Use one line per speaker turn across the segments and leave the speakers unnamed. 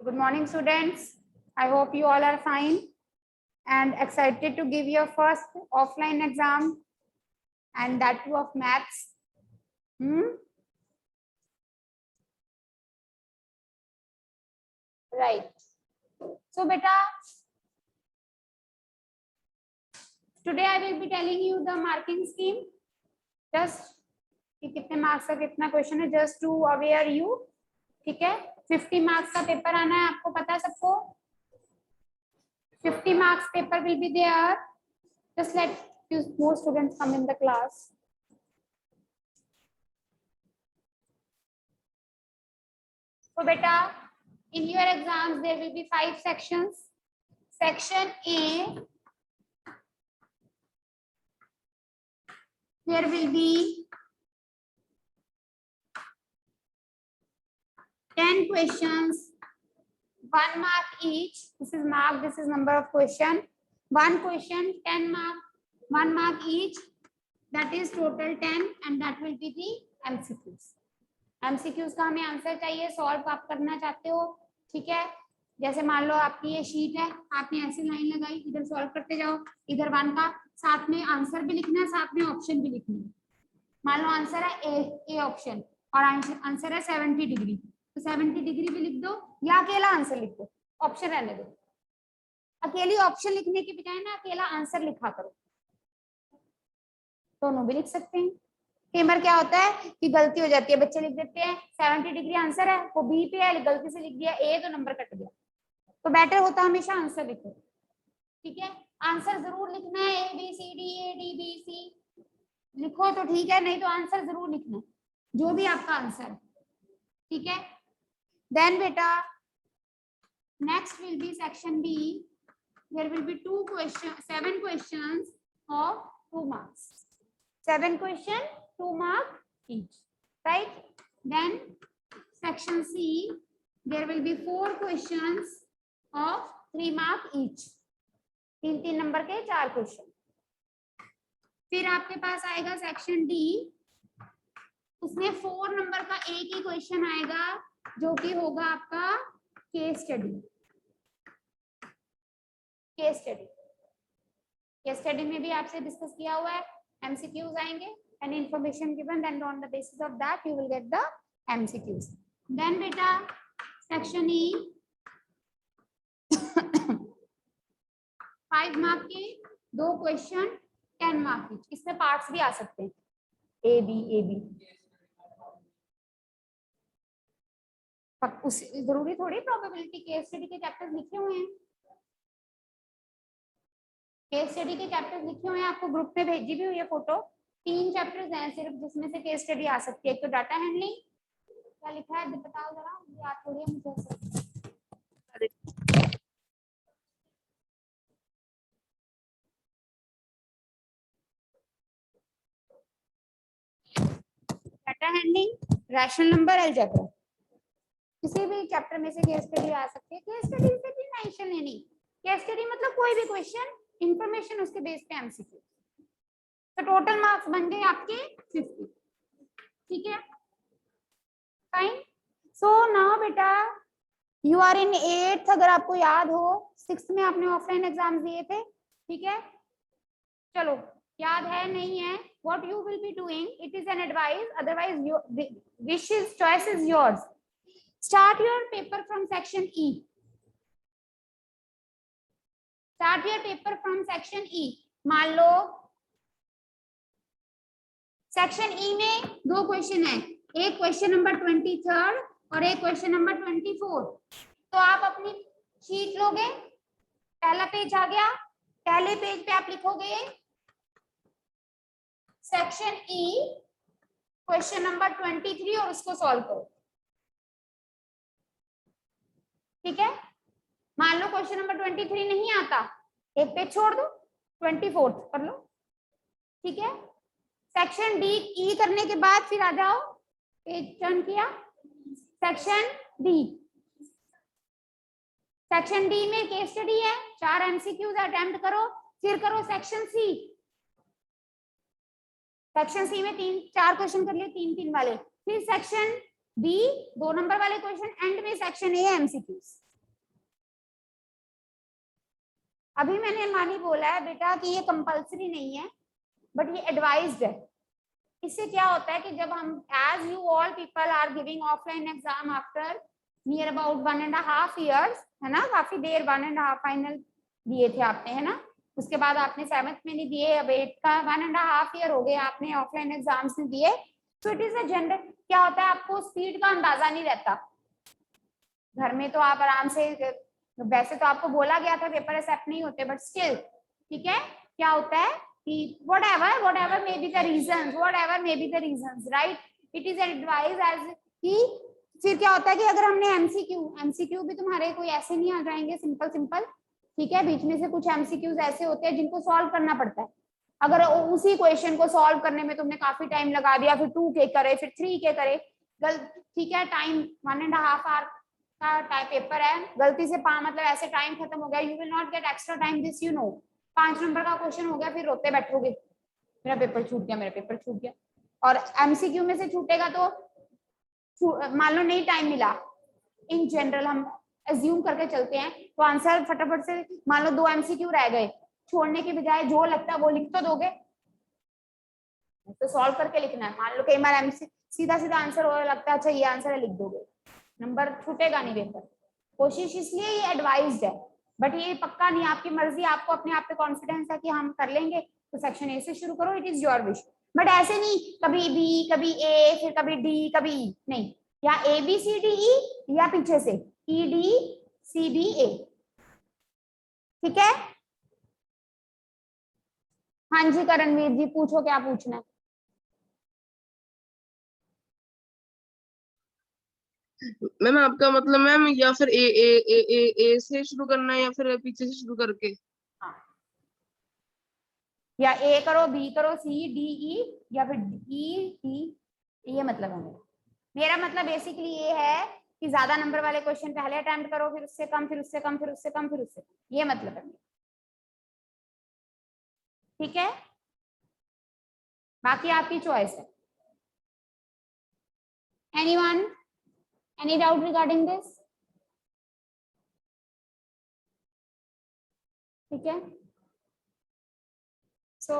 Good morning, students. I hope you all are fine and excited to give your first offline exam, and that too of maths. Right. So, beta, today I will be telling you the marking scheme. Just कि कितने marks का कितना question है, just to aware you. ठीक है, 50 marks का paper आना है, आपको पता है सबको. 50 marks paper will be there. Just let more students come in the class. So beta, in your exams there will be 5 sections. Section A, there will be 10 questions, 1 mark each. This is mark, this is number of question. 1 question, 10 mark, 1 mark each. That is total 10, and that will be the MCQs. MCQs का हमें answer चाहिए, solve आप करना चाहते हो. ठीक है, जैसे मान लो आपकी ये शीट है, आपने ऐसी लाइन लगाई, इधर सॉल्व करते जाओ, इधर 1 का, साथ में आंसर भी लिखना है, साथ में ऑप्शन भी लिखनी है. मान लो आंसर है ए ऑप्शन और आंसर है 70 डिग्री, तो 70 डिग्री भी लिख दो या अकेला आंसर लिख दो, ऑप्शन रहने दो. अकेली ऑप्शन लिखने की बजाय ना अकेला आंसर लिखा करो, दोनों भी लिख सकते हैं. कई बार क्या होता है कि गलती हो जाती है, बच्चे लिख देते हैं 70 डिग्री आंसर है, वो बी पे है, गलती से लिख दिया ए, तो नंबर कट गया. तो बेटर होता है हमेशा आंसर लिखो. ठीक है, आंसर जरूर लिखना है, A B C D A D B C लिखो तो ठीक है, नहीं तो आंसर जरूर लिखना है, जो भी आपका आंसर है. ठीक है, देन बेटा next will be section B. There will be 7 questions of 2 marks. 7 question, 2 mark each, right? Then section C, there will be 4 questions of 3 mark each. 3 number के 4 क्वेश्चन. फिर आपके पास आएगा सेक्शन डी, उसमें 4 number का एक ही question आएगा, जो कि होगा आपका केस स्टडी. केस स्टडी में भी आपसे डिस्कस किया हुआ है, MCQs आएंगे, and information given, then on the basis of that you will get the MCQs. Then beta section E, 5 mark के 2 क्वेश्चन, 10 मार्क each. इसमें पार्ट्स भी आ सकते हैं, ए बी. उस जरूरी थोड़ी प्रोबेबिलिटी, केस स्टडी के चैप्टर्स लिखे हुए हैं, केस स्टडी के चैप्टर्स लिखे हुए हैं, आपको ग्रुप में भेजी भी हुई है फोटो. 3 चैप्टर्स हैं सिर्फ जिसमें से केस स्टडी आ सकती है. एक तो डाटा हैंडलिंग, क्या लिखा है बताओ जरा, याद थोड़ी है मुझे. Data handling, rational number, algebra, किसी भी चैप्टर में से केस स्टडी आ सकती है. केस स्टडी से भी टेंशन लेनी, केस स्टडी मतलब कोई भी क्वेश्चन, इंफॉर्मेशन उसके बेस पे एमसीक्यू. तो टोटल मार्क्स बन गए आपके 50. ठीक है, फाइन. सो नाउ बेटा यू आर इन 8th, अगर आपको याद हो 6th में आपने ऑफलाइन एग्जाम दिए थे. ठीक है, चलो याद है नहीं है, what you will be doing, it is an advice, otherwise your wishes, choice is yours. Start your paper from section E. Start your paper from section E. मान लो सेक्शन ई में 2 क्वेश्चन है, एक क्वेश्चन नंबर 23 और एक question number 24. तो आप अपनी sheet लोगे, पहला पेज आ गया, पहले पेज पे आप लिखोगे सेक्शन ई क्वेश्चन नंबर 23 और उसको सॉल्व करो. ठीक है, मान लो क्वेश्चन नंबर 23 नहीं आता, एक पेज छोड़ दो, 24 कर लो. ठीक है, सेक्शन डी ई करने के बाद फिर आ जाओ, पेज टर्न किया, सेक्शन डी. सेक्शन डी में केस स्टडी है, 4 एमसीक्यूज अटेम्प्ट करो, फिर करो सेक्शन सी. सेक्शन सी में 4 क्वेश्चन कर लिए, 3 वाले, फिर सेक्शन बी 2 नंबर वाले क्वेश्चन, एंड में सेक्शन ए एमसीक्यूज. अभी मैंने मानी बोला है बेटा कि ये कंपल्सरी नहीं है बट ये एडवाइज्ड है। इससे क्या होता है कि जब हम as you all people are giving offline exam after near about 1.5 years, है ना, काफी देर 1.5 फाइनल दिए थे आपने, है ना, उसके बाद आपने 7th में नहीं दिए, अब 8 का 1.5 year हो गए आपने ऑफलाइन एग्जाम्स नहीं दिए। So it is a general, क्या होता है आपको स्पीड का अंदाजा नहीं रहता। घर में तो आप आराम से, वैसे तो आपको बोला गया था पेपर एक्सेप्ट नहीं होते बट स्टिल, ठीक है, क्या होता है कि whatever may be the reasons, right, it is advised as कि फिर क्या होता है कि अगर हमने एमसीक्यू भी तुम्हारे कोई ऐसे नहीं आ जाएंगे सिंपल, ठीक है, बीच में से कुछ एमसीक्यूज ऐसे होते हैं जिनको सॉल्व करना पड़ता है। अगर उसी क्वेश्चन को सॉल्व करने में तुमने काफी टाइम लगा दिया, फिर 2 के करे, फिर 3 के करे, ठीक है, टाइम 1.5 hour का पेपर है, गलती से मतलब ऐसे टाइम खत्म हो गया, you will not get extra time, this you know. 5 number का क्वेश्चन हो गया, फिर रोते बैठोगे मेरा पेपर छूट गया। और एमसीक्यू में से छूटेगा तो मान लो नहीं टाइम मिला, इन जनरल हम अज्यूम करके चलते हैं, तो आंसर फटाफट से, मान लो 2 एमसीक्यू रह गए, छोड़ने के बजाय जो लगता है वो लिख तो दोगे, तो सॉल्व करके लिखना है। मान लो कई बार सीधा आंसर हो लगता है, अच्छा ये आंसर है, लिख दोगे, नंबर छूटेगा नहीं पेपर। कोशिश इसलिए ये एडवाइज्ड है बट ये पक्का नहीं, आपकी मर्जी, आपको अपने आप पे कॉन्फिडेंस है कि हम कर लेंगे तो सेक्शन ए से शुरू करो, it is your wish. But ऐसे नहीं कभी बी कभी ए फिर कभी डी कभी ई, नहीं, या ए बी सी डी ई या पीछे से ई डी सी बी ए, ठीक है। हाँ जी करणवीर जी पूछो क्या पूछना है।
मैम आपका मतलब मैम या फिर ए से शुरू करना है या फिर पीछे से शुरू करके?
हाँ, या ए करो बी करो सी डी ई या फिर ई टी, ये मतलब है मेरा मतलब बेसिकली ये है कि ज्यादा नंबर वाले क्वेश्चन पहले अटेम्प्ट करो, फिर उससे कम, फिर उससे कम, फिर उससे कम, फिर उससे, ये मतलब है, ठीक है, बाकी आपकी चॉइस है। Anyone, any doubt regarding this? ठीक है, सो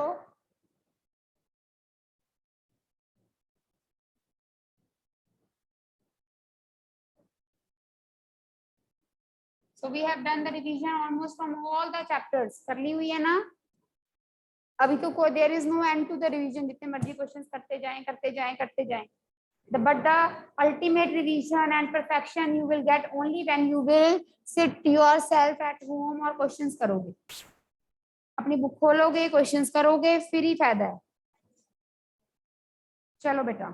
so we have done the revision almost from all the chapters, कर ली हुई है ना, अभी तो कोई there is no end to the revision, जितने मर्जी क्वेश्चंस करते जाएं, but the ultimate revision and perfection you will get only when you will sit yourself at home और क्वेश्चंस करोगे, अपनी बुक खोलोगे क्वेश्चंस करोगे, फिर ही फायदा है। चलो बेटा,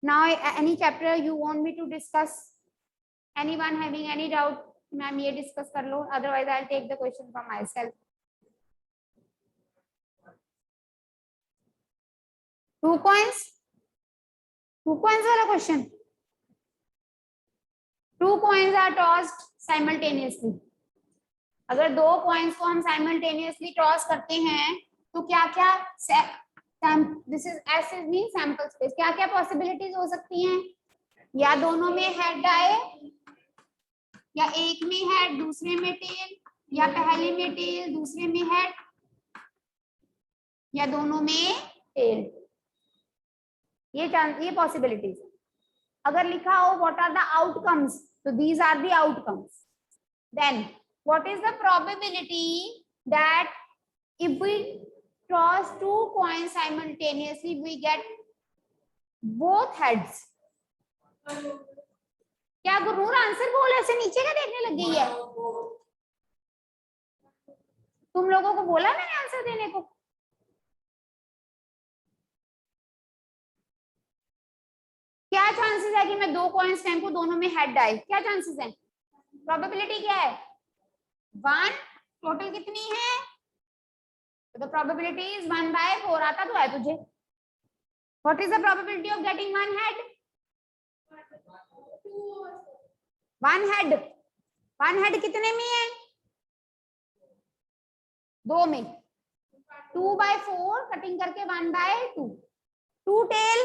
now any chapter you want me to discuss, anyone having any doubt, ma'am ये डिस्कस कर लो, otherwise I'll take the question from myself. 2 coins वाला question, 2 coins are tossed simultaneously, अगर 2 coins को हम simultaneously toss करते हैं तो क्या क्या, this is S is mean sample space, क्या क्या पॉसिबिलिटीज हो सकती हैं, या दोनों में हेड आए, या एक में हेड दूसरे में टेल, या पहले में टेल दूसरे में हेड, या दोनों में टेल, ये पॉसिबिलिटीज। अगर लिखा हो व्हाट आर द आउटकम्स, तो these are the outcomes, then what is the probability that if we toss 2 coins simultaneously we get both heads। क्या गुरूर आंसर बोल, ऐसे नीचे क्या देखने लग गई है, तुम लोगों को बोला मैंने आंसर देने को, क्या चांसेस है कि मैं 2 कॉइन्स फेंकूं दोनों में हेड आए, क्या चांसेस हैं, प्रोबेबिलिटी क्या है 1, टोटल कितनी है, तो the probability is 1/4, आता तो है तुझे। What is the probability of getting 1 head? 1 head, 1 head कितने में है, 2 में, 2/4 कटिंग करके 1/2, 2 टेल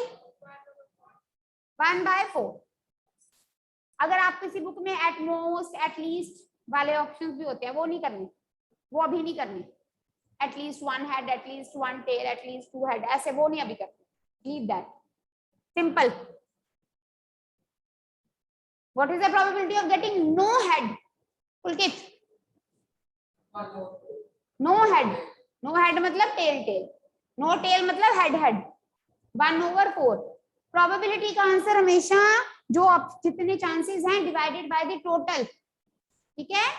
1/4। अगर आप किसी बुक में एट मोस्ट एट लीस्ट वाले ऑप्शंस भी होते हैं, वो नहीं करने, वो अभी नहीं करने। At least one head, at least one tail, at least two head, ऐसे वो नहीं अभी करते, leave that, simple. What is the probability of getting no head? Pulkit, no head, no head मतलब टेल टेल, नो टेल मतलब हेड हेड, 1/4। प्रोबेबिलिटी का answer हमेशा जो जितने चांसेस हैं डिवाइडेड बाय द टोटल, ठीक है।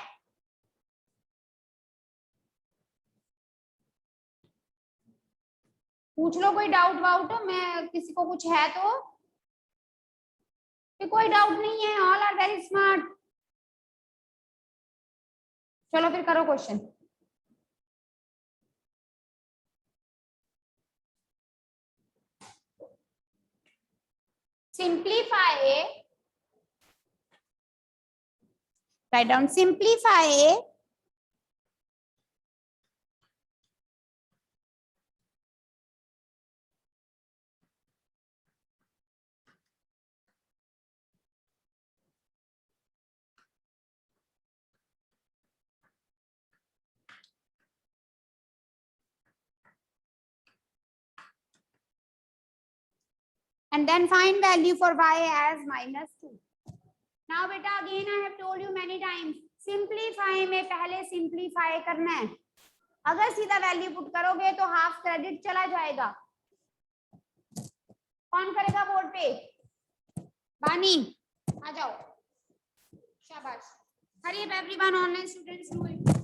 पूछ लो कोई डाउट वाउट, मैं किसी को कुछ है तो, कोई डाउट नहीं है, ऑल आर वेरी स्मार्ट। चलो फिर करो question. simplify, write down simplify and then find value for y as -2. Now beta again I have told you many times, simplify में पहले simplify करना है। अगर सीधा वैल्यू पुट करोगे तो हाफ क्रेडिट चला जाएगा। कौन करेगा बोर्ड पे? बानी आ जाओ, शाबाश। Hurry everyone, online students do it.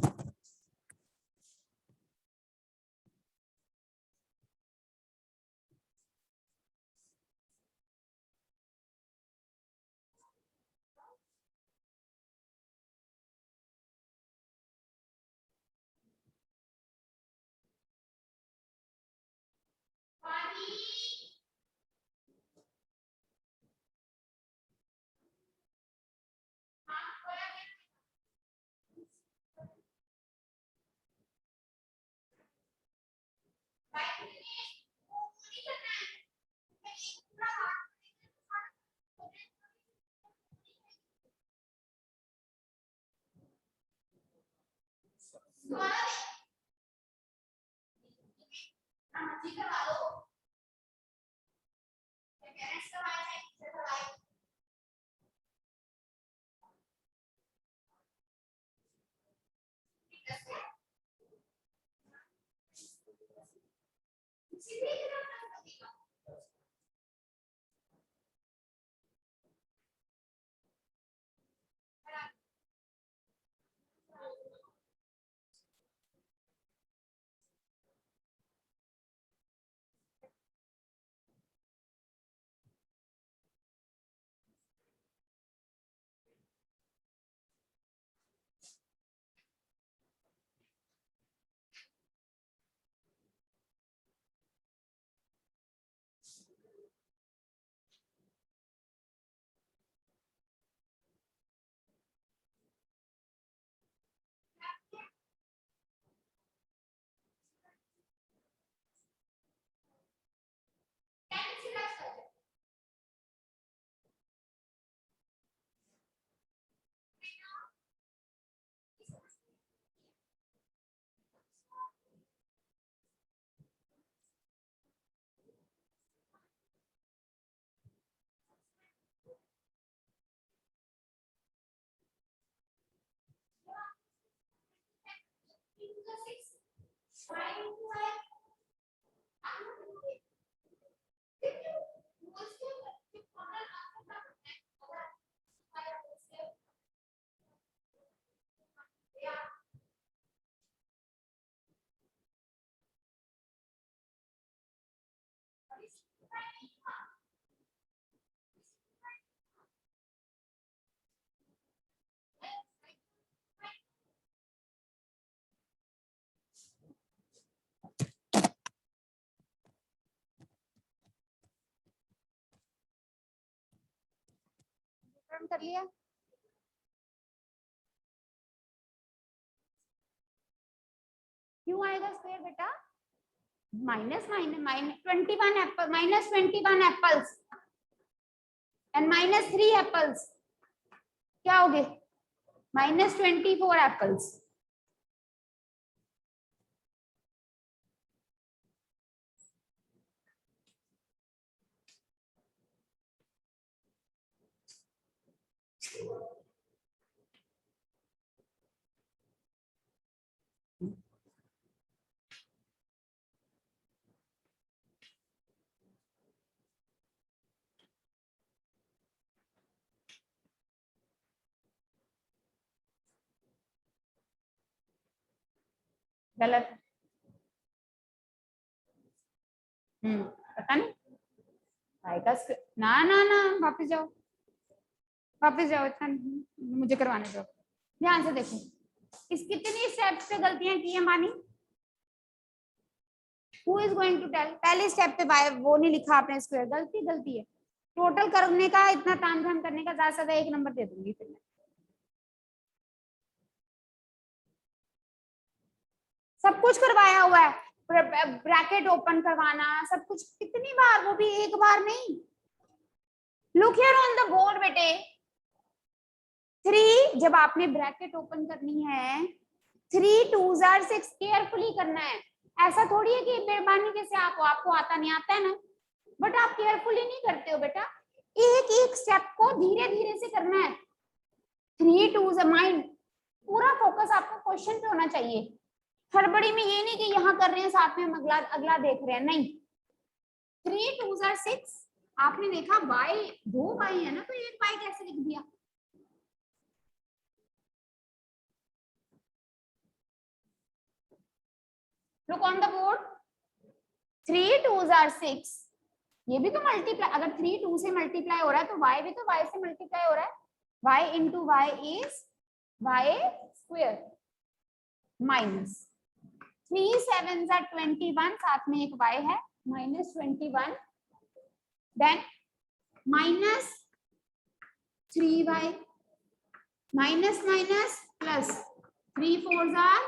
कर लिया? क्यों आएगा स्क्वायर बेटा? -21 एप्पल, -21 एप्पल्स एंड -3 एप्पल्स क्या हो गए? -24 एप्पल्स। गलत। पता नहीं आएगा। ना ना ना, वापस जाओ, वापस जाओ, इतना मुझे करवाने दो। ध्यान से देखो, इस कितनी स्टेप्स पे गलतियां की है मानी? Who is going to tell? पहले स्टेप पे बाय वो नहीं लिखा आपने स्क्वायर, गलती गलती है। टोटल करने का इतना तामझाम करने का, ज्यादा से ज्यादा 1 नंबर दे दूंगी फिर मैं। सब कुछ करवाया हुआ है, ब्रैकेट ओपन करवाना, सब कुछ। कितनी बार, वो भी एक बार नहीं। Look here on the board बेटे। 3 जब आपने ब्रैकेट ओपन करनी है, 3 2s are 6 केयरफुली करना है। ऐसा थोड़ी है कि बेईमानी कैसे आपको आता नहीं, आता है ना, बट आप केयरफुली नहीं करते हो बेटा। एक एक स्टेप को धीरे धीरे से करना है। 3 2s माइंड, पूरा फोकस आपको क्वेश्चन पे होना चाहिए। हड़बड़ी में ये नहीं कि यहाँ कर रहे हैं साथ में हम अगला अगला देख रहे हैं, नहीं। 3 2s are 6। आपने देखा y 2 y है ना, तो एक y कैसे लिख दिया? Look on the board. 3 2s are 6। ये भी तो मल्टीप्लाई, अगर 3 2 से मल्टीप्लाई हो रहा है तो y भी तो y से मल्टीप्लाई हो रहा है। y into y is y square minus 3 7s are 21, साथ में एक y है, -21, then minus 3y, minus minus plus 3 4s are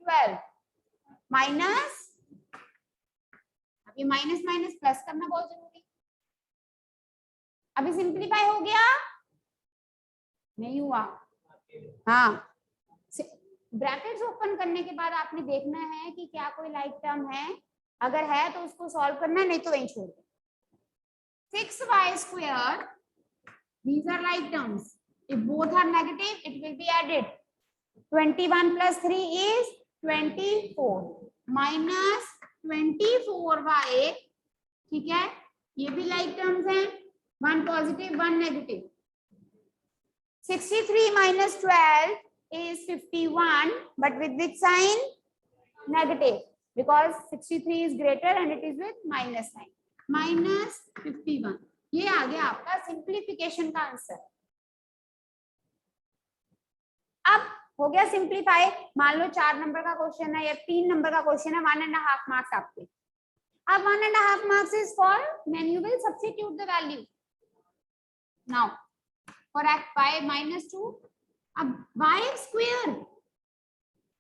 12, minus, अभी माइनस माइनस प्लस करना बहुत जरूरी। अभी सिंप्लीफाई हो गया? नहीं हुआ। हाँ, ब्रैकेट्स ओपन करने के बाद आपने देखना है कि क्या कोई लाइक टर्म है, अगर है तो उसको सॉल्व करना है, नहीं तो वहीं छोड़ दो। 6y square, these are like terms, if both are negative it will be added। 21 plus 3 is 24 minus 24y, ठीक है, ये भी लाइक टर्म्स हैं, 1 positive 1 negative. 63 minus 12 is 51, but with which sign? Negative, because 63 is greater and it is with minus sign, minus 51। ये आ गया आपका simplification का answer. अब हो गया सिंप्लीफाई। मान लो 4 नंबर का क्वेश्चन है या 3 नंबर का क्वेश्चन है, 1.5 मार्क्स आपके। अब 1.5 marks is for, then you will substitute the value. Now for y -2, अब y square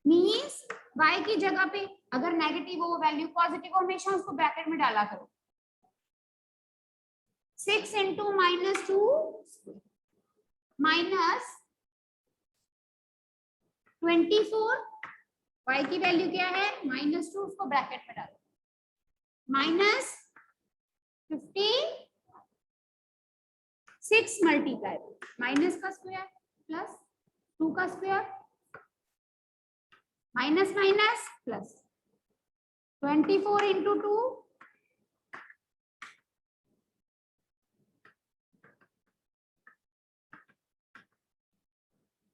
means y की जगह पे अगर नेगेटिव हो, वैल्यू पॉजिटिव हो, हमेशा उसको ब्रैकेट में डाला करो। 6 into -2 minus 24, y की वैल्यू क्या है? -2, उसको ब्रैकेट में डालो, माइनस 56 मल्टीप्लाई माइनस का स्क्वायर प्लस 2 का square, minus minus plus 24 into 2,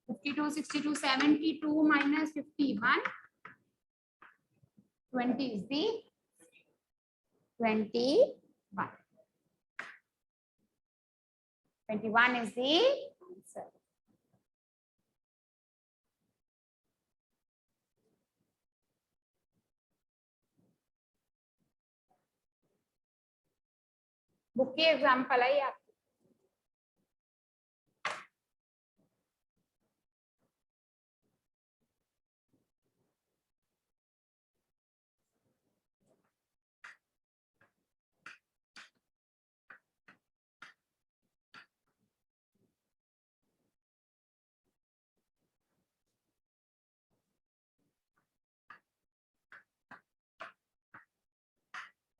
-52 62 72 minus 51, 20 is the 21। 21 is the answer। Book के एग्जाम्पल आई आप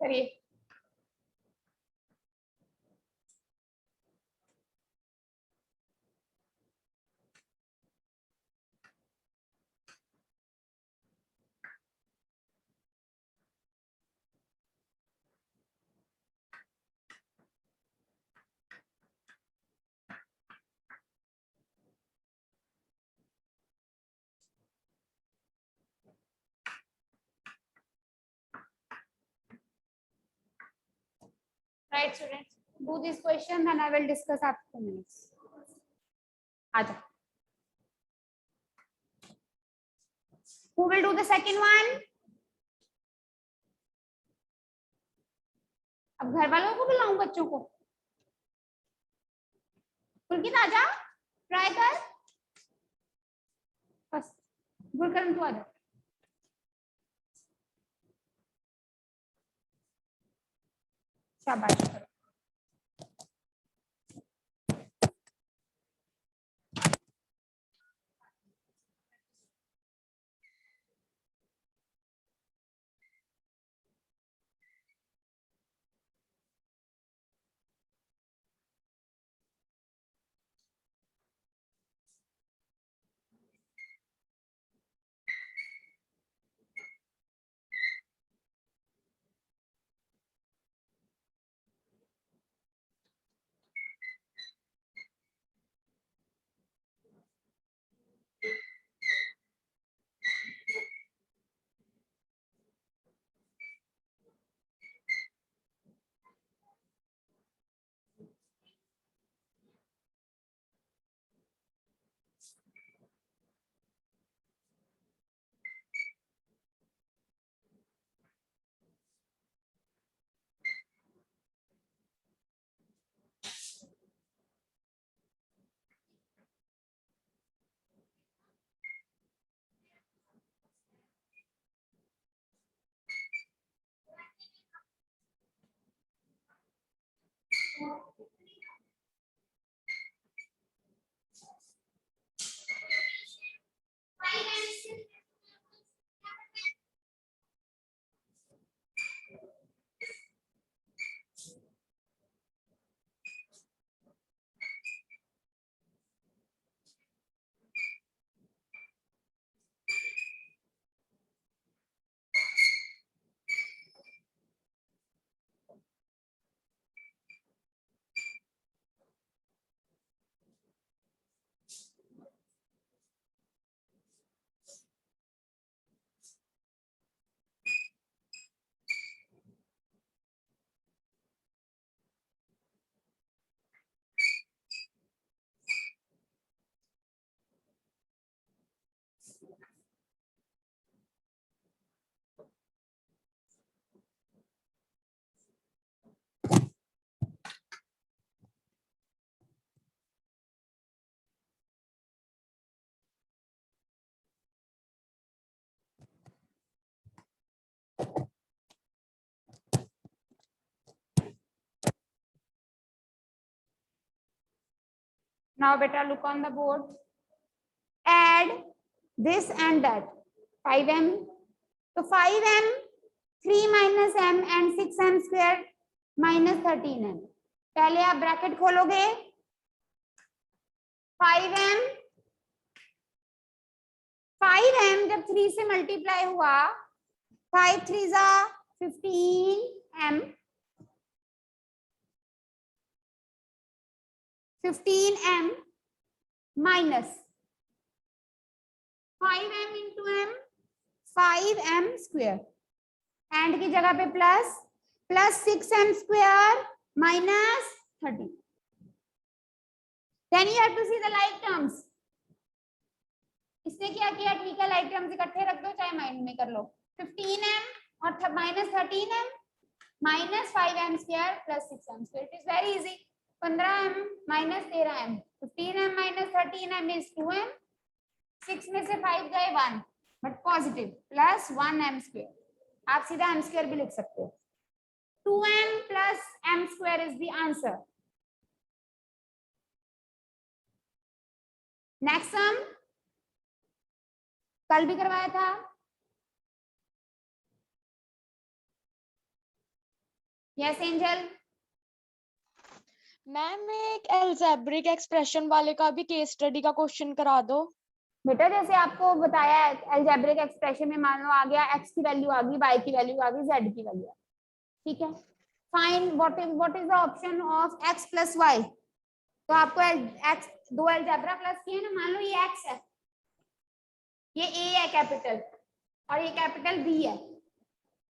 करिए। Right, students, do this question and I will discuss after 2 minutes. Aja. Who will do the second one? अब घर वालों को बुलाऊं बच्चों को? पुलकित आजा, ट्राई कर बस। गुलकरण तू आजा। शाबाश। Now beta look on the board. Add this and that. 5m. So 5m, 3 minus m and 6m square minus 13m. पहले आप ब्रैकेट खोलोगे 5m, 5m जब 3 से मल्टीप्लाई हुआ 5 3 जा 15m, 15m minus 5m into m, 5m square, and की जगह पे plus 6m square minus 30. Then you have to see the like terms. इसने क्या किया, ठीक है, like terms इकट्ठे रख दो चाहे माइंड में कर लो. 15m और minus 13m minus 5m square plus 6m square. It is very easy. 15m minus 13m, 15m minus 13m is 2m, 6 में से 5 गए 1, but positive plus 1m square. आप सीधा m square भी लिख सकते हो. 2m plus m square is the answer. Next sum कल भी करवाया था. Yes angel.
मैम एक अलजेब्रिक एक्सप्रेशन वाले का भी केस स्टडी का क्वेश्चन करा दो।
बेटा जैसे आपको बताया है अलजेब्रिक एक्सप्रेशन में मान लो आ गया x की वैल्यू आ गई, y की वैल्यू आ गई, z की वैल्यू, ठीक है। Find what is the option of x plus y। तो आपको x दो अलजेब्रा प्लस किए ना, मान लो ये x है, ये a है कैपिटल और ये कैपिटल b है,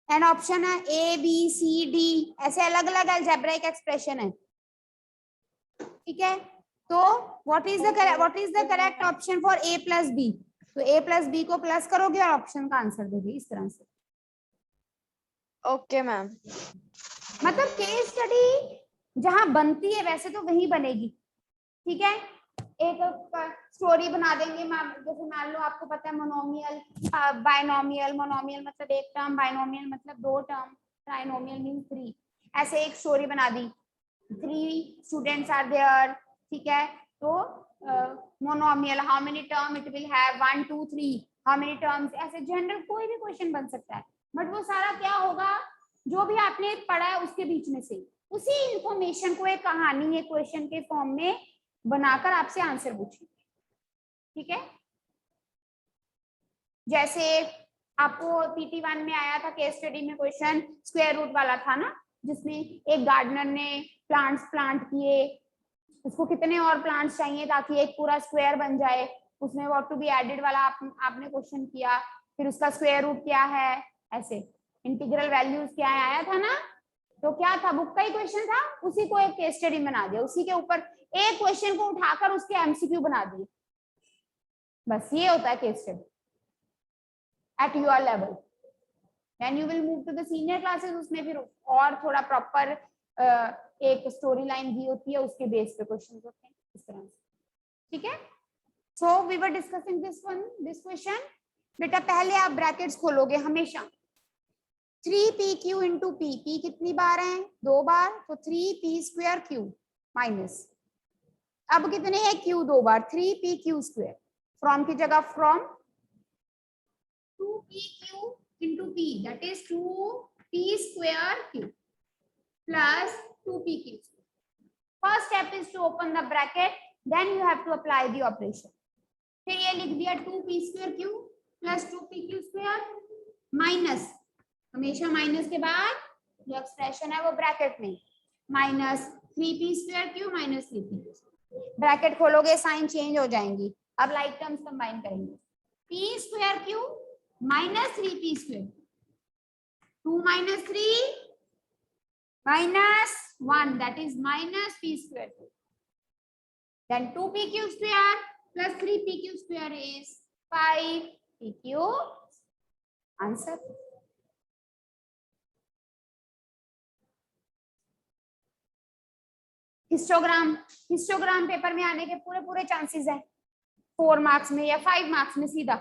एंड ऑप्शन है a b c d, ऐसे अलग अलग अलजेब्रिक एक्सप्रेशन है, ठीक है। तो what is the correct option for a plus b। तो a प्लस b को प्लस करोगे और ऑप्शन का आंसर दोगे इस तरह से।
Okay ma'am.
मतलब केस स्टडी जहां बनती है वैसे तो वही बनेगी, ठीक है। एक स्टोरी बना देंगे, जैसे मान लो आपको पता है मोनोमियल, बायनोमियल, मोनोमियल मतलब एक टर्म, बायनोमियल मतलब दो टर्म, ट्राइनोमियल मीन थ्री, ऐसे एक स्टोरी बना दी, 3 स्टूडेंट्स आर देयर, ठीक है। तो monomial how many term it will have, 1 2 3 how many terms, ऐसे जनरल कोई भी क्वेश्चन बन सकता है, बट वो सारा क्या होगा, जो भी आपने पढ़ा है उसके बीच में से उसी इंफॉर्मेशन को एक कहानी, एक क्वेश्चन के फॉर्म में बनाकर आपसे आंसर पूछेंगे, ठीक है। जैसे आपको PT1 में आया था केस स्टडी में क्वेश्चन, स्क्वायर रूट वाला था ना, जिसमें एक गार्डनर ने प्लांट किए, उसको कितने और प्लांट्स चाहिए ताकि एक पूरा स्क्वायर बन जाए, उसमें व्हाट टू बी एडेड वाला आपने क्वेश्चन किया, फिर उसका स्क्वायर रूट क्या है, ऐसे इंटीग्रल वैल्यूज क्या है, आया था ना। तो क्या था, बुक का ही क्वेश्चन था, उसी को एक केस स्टडी बना दिया, उसी के ऊपर एक क्वेश्चन को उठाकर उसके MCQ बना दिए, बस ये होता है case study at your level. When you will move to the senior classes, उसमें फिर और थोड़ा प्रॉपर एक स्टोरी लाइन दी होती है, उसके बेस पे क्वेश्चन होते हैं इस तरह से, ठीक है। So we were discussing this question. बेटा पहले आप ब्रैकेट्स खोलोगे हमेशा, 3pq इंटू p, p कितनी बार है, 2 बार, तो 3p स्क्वायर q माइनस, अब कितने हैं q 2 bar, 3pq square, from की जगह from 2pq into p, that is 2p square q plus 2pq. First step is to open the bracket, then you have to apply the operation. फिर ये लिख दिया 2p square q plus 2pq square minus, हमेशा minus के बाद जो expression है वो ब्रैकेट में, minus 3p square q minus 3p। Bracket खोलोगे साइन चेंज हो जाएंगी, अब लाइक टर्म्स कंबाइन करेंगे, p square q minus 3p square, 2 minus 3 minus 1, that is minus p square, then 2pq square plus 3pq square is 5pq, answer। Histogram paper में आने के पूरे chances है, 4 मार्क्स में या 5 मार्क्स में सीधा।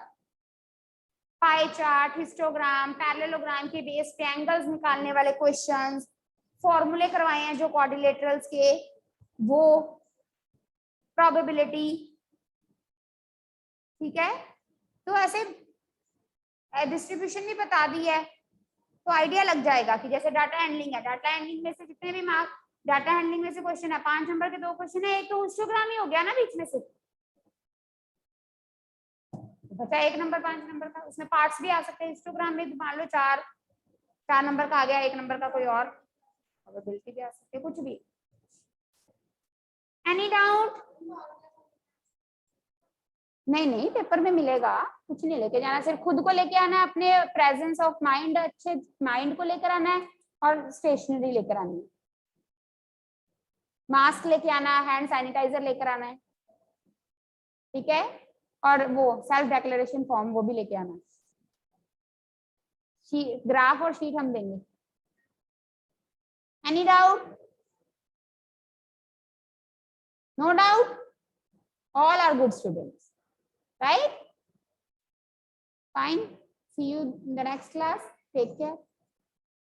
पाई चार्ट, हिस्टोग्राम, पैरेललोग्राम के बेस पे एंगल्स निकालने वाले क्वेश्चंस, फॉर्मूले करवाए हैं जो क्वाड्रिलेटरल्स के, वो प्रोबेबिलिटी, ठीक है। तो ऐसे डिस्ट्रीब्यूशन भी बता दी है, तो आइडिया लग जाएगा कि जैसे डाटा हैंडलिंग है, डाटा हैंडलिंग में से जितने भी मार्क्स, डाटा हैंडलिंग में से क्वेश्चन है 5 नंबर के 2 क्वेश्चन है, एक तो हिस्टोग्राम ही हो गया ना बीच में से, बचा 1 नंबर 5 नंबर का, उसमें पार्ट्स भी आ सकते हैं हिस्टोग्राम में, मान लो 4 नंबर का आ गया, 1 नंबर का कोई और प्रोबेबिलिटी भी आ सकती है, कुछ भी। Any doubt? नहीं पेपर में मिलेगा, कुछ नहीं लेके जाना, सिर्फ खुद को लेके आना है, अपने प्रेजेंस ऑफ माइंड, अच्छे माइंड को लेकर आना है, और स्टेशनरी लेकर आनी है, मास्क लेके आना, हैंड सैनिटाइजर लेकर आना है, ठीक है, और वो सेल्फ डिक्लेरेशन फॉर्म वो भी लेके आना है, ग्राफ और शीट हम देंगे। Any doubt? No doubt? All are good students, right? Fine. See you in the next class. Take care.